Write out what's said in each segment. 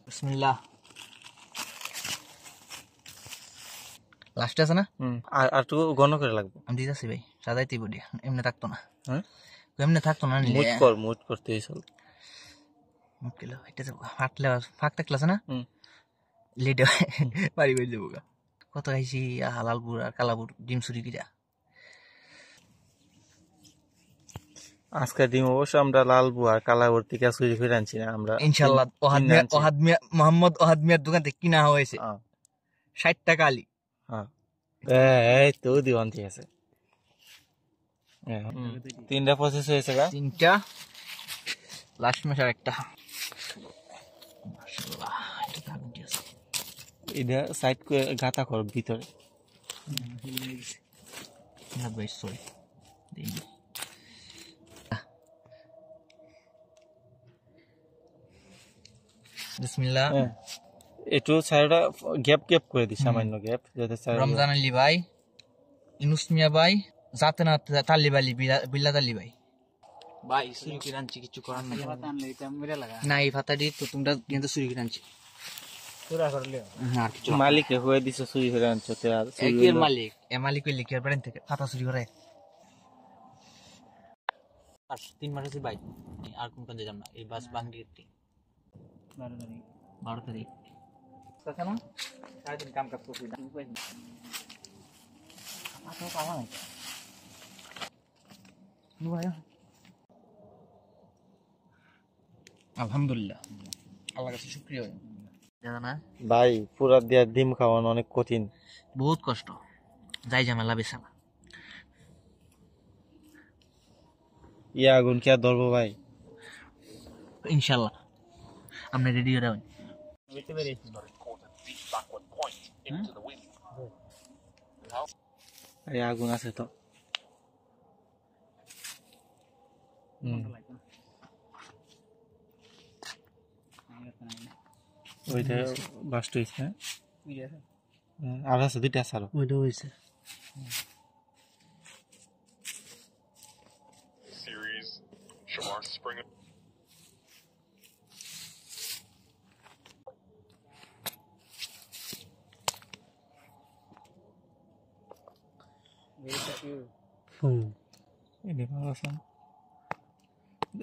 বিসমিল্লাহ। লাস্ট আছে না? আর একটু ঘন করে লাগবে। আমি দিতেছি ভাই, সাজাইতেই বলি, এমনি থাকতো না। এমনি থাকতো না, মুট করতে চল। মুট কিলো এটা ফাটলে ফাঁক থাকলে আছে না, লেটে বাড়ি বেরিয়ে যাবো। কত খাইছি হালালপুর আর কালাপুর ডিম চুরি কিরা। আজকে ডিম অবশ্য আমরা লালপুর আর কালাপুর থেকে চুরি করে আনছি না আমরা, ইনশাল্লাহ। মোহাম্মদ ওহাদ মিয়ার দোকান থেকে কিনা হয়েছে 60 টাকা আলি। এই তো দিওয়ান ঠিক আছে। 3টা প্রসেস হয়েছে গা, 3টা লাস্ট মাস আর একটা। মাশাআল্লাহ, এটা দারুণ আছে। এটা সাইড করে গাতা কর ভিতরে। না ভাই সরি, দেখি বিসমিল্লাহ। একটু সাইডটা গ্যাপ করে দিই, সামান্য গ্যাপ, যাতে রমজান আলী ভাই, ইনুস মিয়া ভাই, যাতে না তাল্লিব আলী, বিল্লাত আলী ভাই। ভাই চুরি করে আনছি, কিছু করার নাই। না এই ফাতাটি তো তোমরা কিন্তু চুরি করে আনছি। মালিক হয়ে দিছে চুরি করে আনছো। একের মালিক এ মালিক ওই লিখে বাড়ি থেকে ফাতা চুরি করে। আর 3 মাস আছে ভাই, আর কোন কাজে যাব না। এই বাস বাংলি 12 তারিখ কথা না, সারাদিন কাম কাজ করছি না, মাথা পাওয়া নাই। আলহামদুলিল্লাহ, আল্লাহর কাছে শুকরিয়া দাদা না ভাই। পুরা দিয়া ডিম খাওয়ানো অনেক কঠিন, বহুত কষ্ট, যাই ঝামেলা বেছে না। আগুন কি আর ধরবো ভাই? ইনশাল্লাহ আমরা রেডি হয়ে যাবেন। আগুন আছে তো। ওইটা বাস্ট হয়েছে, আর আছে 2টা আছে, আরো ওইটা হয়েছে।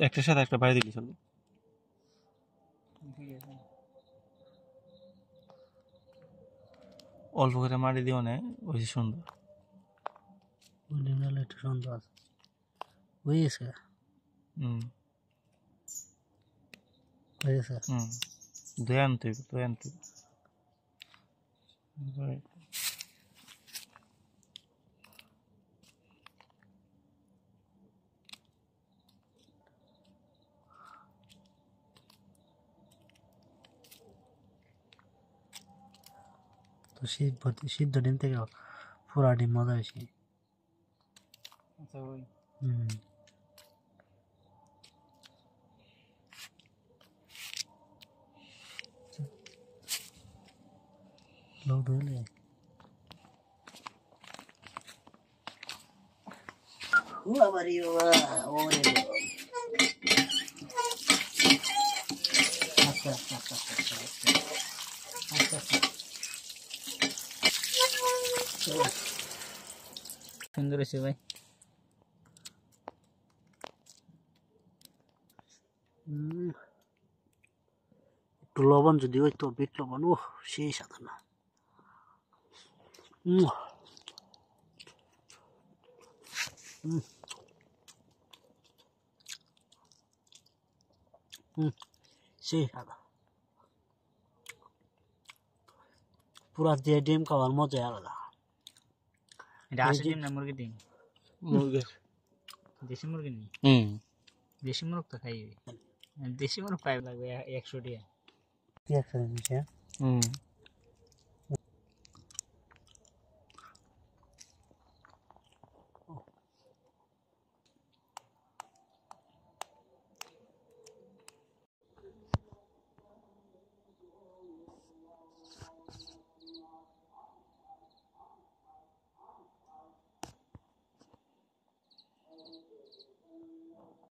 একটার সাথে একটা বাইরে দিলি চলো। অল্প করে মারি দিও না, ওই সুন্দর একটু সুন্দর আছে হয়েছে। হয়েছে দয়ান তুই তো সিদ্ধ ডিম থেকে পুরা ডিম মজা বেশি। লোড হলে সুন্দর হয়েছে ভাই। একটু লবণ যদি ওই তো বিট লবণ, ও সেই সাদা না। সেই সাদা, পুরা দিয়ে ডিম খাওয়ার মজাই আলাদা। এটা আসে ডিম না মুরগির ডিম? মুরগির, দেশি মুরগি নেই। দেশি মুরগ তো খাই, দেশি মুরগ পাই লাগবে 100 টাকা।